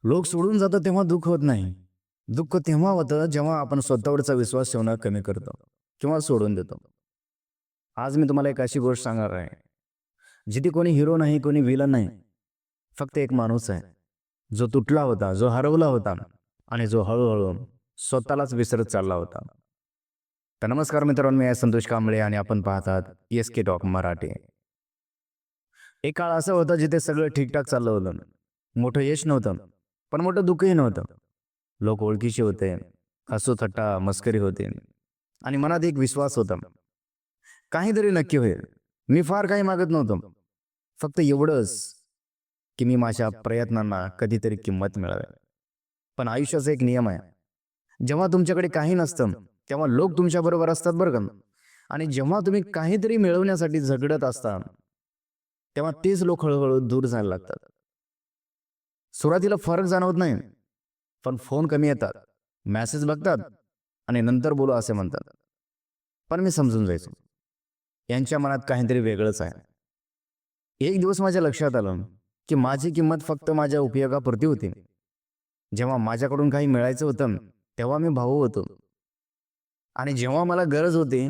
लोक सोडून जातात तेव्हा दुःख होत नाही. दुःख तेव्हा होतं जेव्हा आपण स्वतःवरचा विश्वास ठेवणं कमी करतो किंवा सोडून देतो. आज मी तुम्हाला एक अशी गोष्ट सांगणार आहे, जिथे कोणी हिरो नाही, कोणी विलन नाही. फक्त एक माणूस आहे, जो तुटला होता, जो हरवला होता आणि जो हळूहळू स्वतःलाच विसरत चालला होता. तर नमस्कार मित्रांनो, मी आहे संतोष कांबळे आणि आपण पाहतात ESK टॉक मराठी. एक काळ असं होतं जिथे सगळं ठीकठाक चाललं होतं. मोठं यश नव्हतं, पण मोठं दुःखही नव्हतं. लोक ओळखीचे होते, हसू थट्टा मस्करी होते आणि मनात एक विश्वास होता, काहीतरी नक्की होईल. मी फार काही मागत नव्हतो, फक्त एवढंच की मी माझ्या प्रयत्नांना कधीतरी किंमत मिळावी. पण आयुष्याचा एक नियम आहे, जेव्हा तुमच्याकडे काही नसतं तेव्हा लोक तुमच्या बरोबर असतात बरं का. आणि जेव्हा तुम्ही काहीतरी मिळवण्यासाठी झगडत असता, तेव्हा तेच लोक हळूहळू दूर जायला लागतात. सुरुवातीला फरक जाणवत नाही, पण फोन कमी येतात, मेसेज बघतात आणि नंतर बोलू असे म्हणतात. पण मी समजून जायचो, यांच्या मनात काहीतरी वेगळंच आहे. एक दिवस माझ्या लक्षात आलं की माझी किंमत फक्त माझ्या उपयोगापुरती होती. जेव्हा माझ्याकडून काही मिळायचं होतं तेव्हा मी भाऊ होतो, आणि जेव्हा मला गरज होती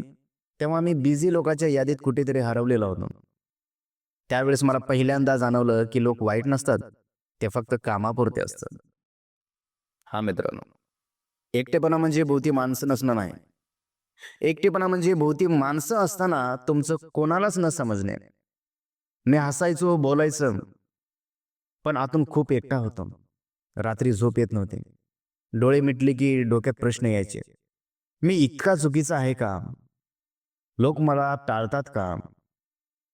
तेव्हा मी बिझी लोकांच्या यादीत कुठेतरी हरवलेलो होतो. त्यावेळेस मला पहिल्यांदा जाणवलं की लोक वाईट नसतात, ते फक्त कामापुरते असतात. हा मित्रांनो, एकटेपणा म्हणजे भोवती माणसं नसणं नाही. एकटेपणा म्हणजे भोवती माणसं असताना तुमचं कोणालाच न समजणे. मी हसायचो, बोलायचं, पण आतून खूप एकटा होतो. रात्री झोप येत नव्हती, डोळे मिटले की डोक्यात प्रश्न यायचे. मी इतका चुकीचा आहे का? लोक मला टाळतात का?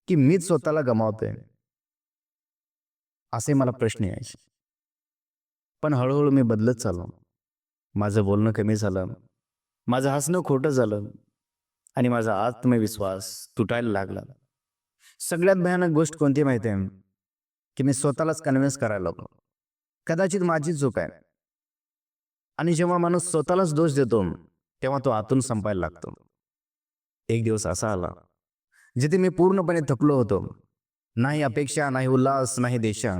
की मीच स्वतःला गमावतोय? असे मला प्रश्न यायचे. पण हळूहळू मी बदलत चाललो. माझं बोलणं कमी झालं, माझं हसणं खोटं झालं आणि माझा आत्मविश्वास तुटायला लागला. सगळ्यात भयानक गोष्ट कोणती माहिती आहे? की मी स्वतःलाच कन्व्हिन्स करायला लागलो, कदाचित माझी चूक आहे. आणि जेव्हा माणूस स्वतःलाच दोष देतो तेव्हा तो आतून संपायला लागतो. एक दिवस असा आला जिथे मी पूर्णपणे थकलो होतो. नाही अपेक्षा, नाही उल्हास, नाही देशा,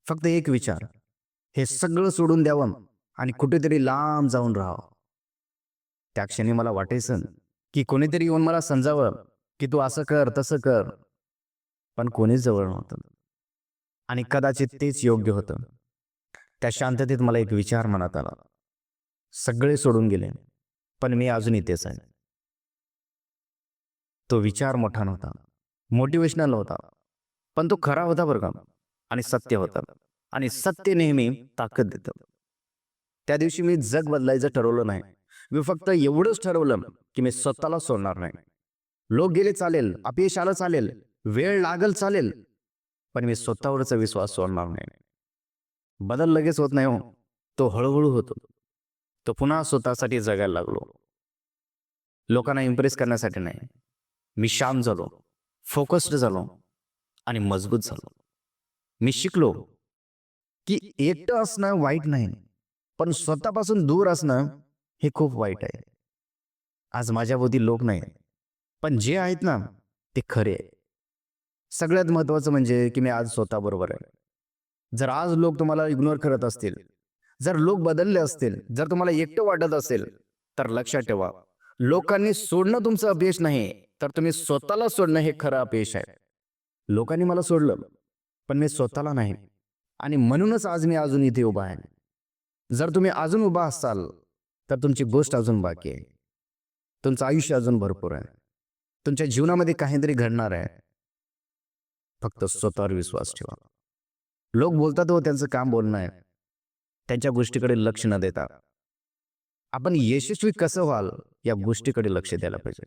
फक्त एक विचार, हे सगळं सोडून द्यावं आणि कुठेतरी लांब जाऊन राहावं. त्या क्षणी मला वाटायचं की कोणीतरी येऊन मला समजावं की तू असं कर, तसं कर. पण कोणीच जवळ नव्हतं, आणि कदाचित तेच योग्य होतं. त्या शांततेत मला एक विचार मनात आला, सगळे सोडून गेले पण मी अजून इथेच आहे. तो विचार मोठा नव्हता, मोटिवेशनल होता, पण तो खरा होता बरं का, आणि सत्य होता. आणि सत्य नेहमी ताकद देतं. त्या दिवशी मी जग बदलायचं ठरवलं नाही. मी फक्त एवढंच ठरवलं की मी स्वतःला सोडणार नाही. लोक गेले चालेल, अपयश आलं चालेल, वेळ लागल चालेल, पण मी स्वतःवरचा विश्वास सोडणार नाही. बदल लगेच होत नाही हो, तो हळूहळू होतो. तो पुन्हा स्वतःसाठी जगायला लागलो, लोकांना इम्प्रेस करण्यासाठी नाही. मी शांत झालो, फोकस्ड झालो आणि मजबूत झालो. मी शिकलो की एकटं असणं वाईट नाही, पण स्वतःपासून दूर असणं हे खूप वाईट आहे. आज माझ्याभोवती लोक नाही, पण जे आहेत ना ते खरे आहे. सगळ्यात महत्वाचं म्हणजे की मी आज स्वतः बरोबर आहे. जर आज लोक तुम्हाला इग्नोर करत असतील, जर लोक बदलले असतील, जर तुम्हाला एकटं वाटत असेल, तर लक्षात ठेवा, लोकांनी सोडणं तुमचं अपयश नाही, तर तुम्ही स्वतःला सोडणं हे खरं अपयश आहे. लोकांनी मला सोडलं, पण मी स्वतःला नाही, आणि म्हणूनच आज मी अजून इथे उभा आहे. जर तुम्ही अजून उभा असाल तर तुमची गोष्ट अजून बाकी आहे. तुमचं आयुष्य अजून भरपूर आहे. तुमच्या जीवनामध्ये काहीतरी घडणार आहे. फक्त स्वतःवर विश्वास ठेवा. लोक बोलतात हो, त्यांचं काम बोलणं आहे. त्यांच्या गोष्टीकडे लक्ष न देता आपण यशस्वी कसं व्हाल या गोष्टीकडे लक्ष द्यायला पाहिजे.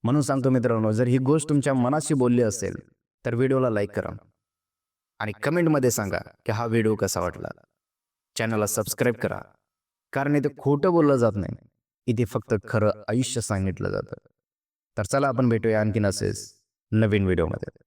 म्हणून सांगतो मित्रांनो, जर ही गोष्ट तुमच्या मनाशी बोलली असेल तर व्हिडिओला लाईक करा आणि कमेंटमध्ये सांगा की हा व्हिडिओ कसा वाटला. चॅनलला सबस्क्राईब करा, कारण इथे खोटं बोललं जात नाही, इथे फक्त खरं आयुष्य सांगितलं जातं. तर चला आपण भेटूया आणखीन असेच नवीन व्हिडिओमध्ये.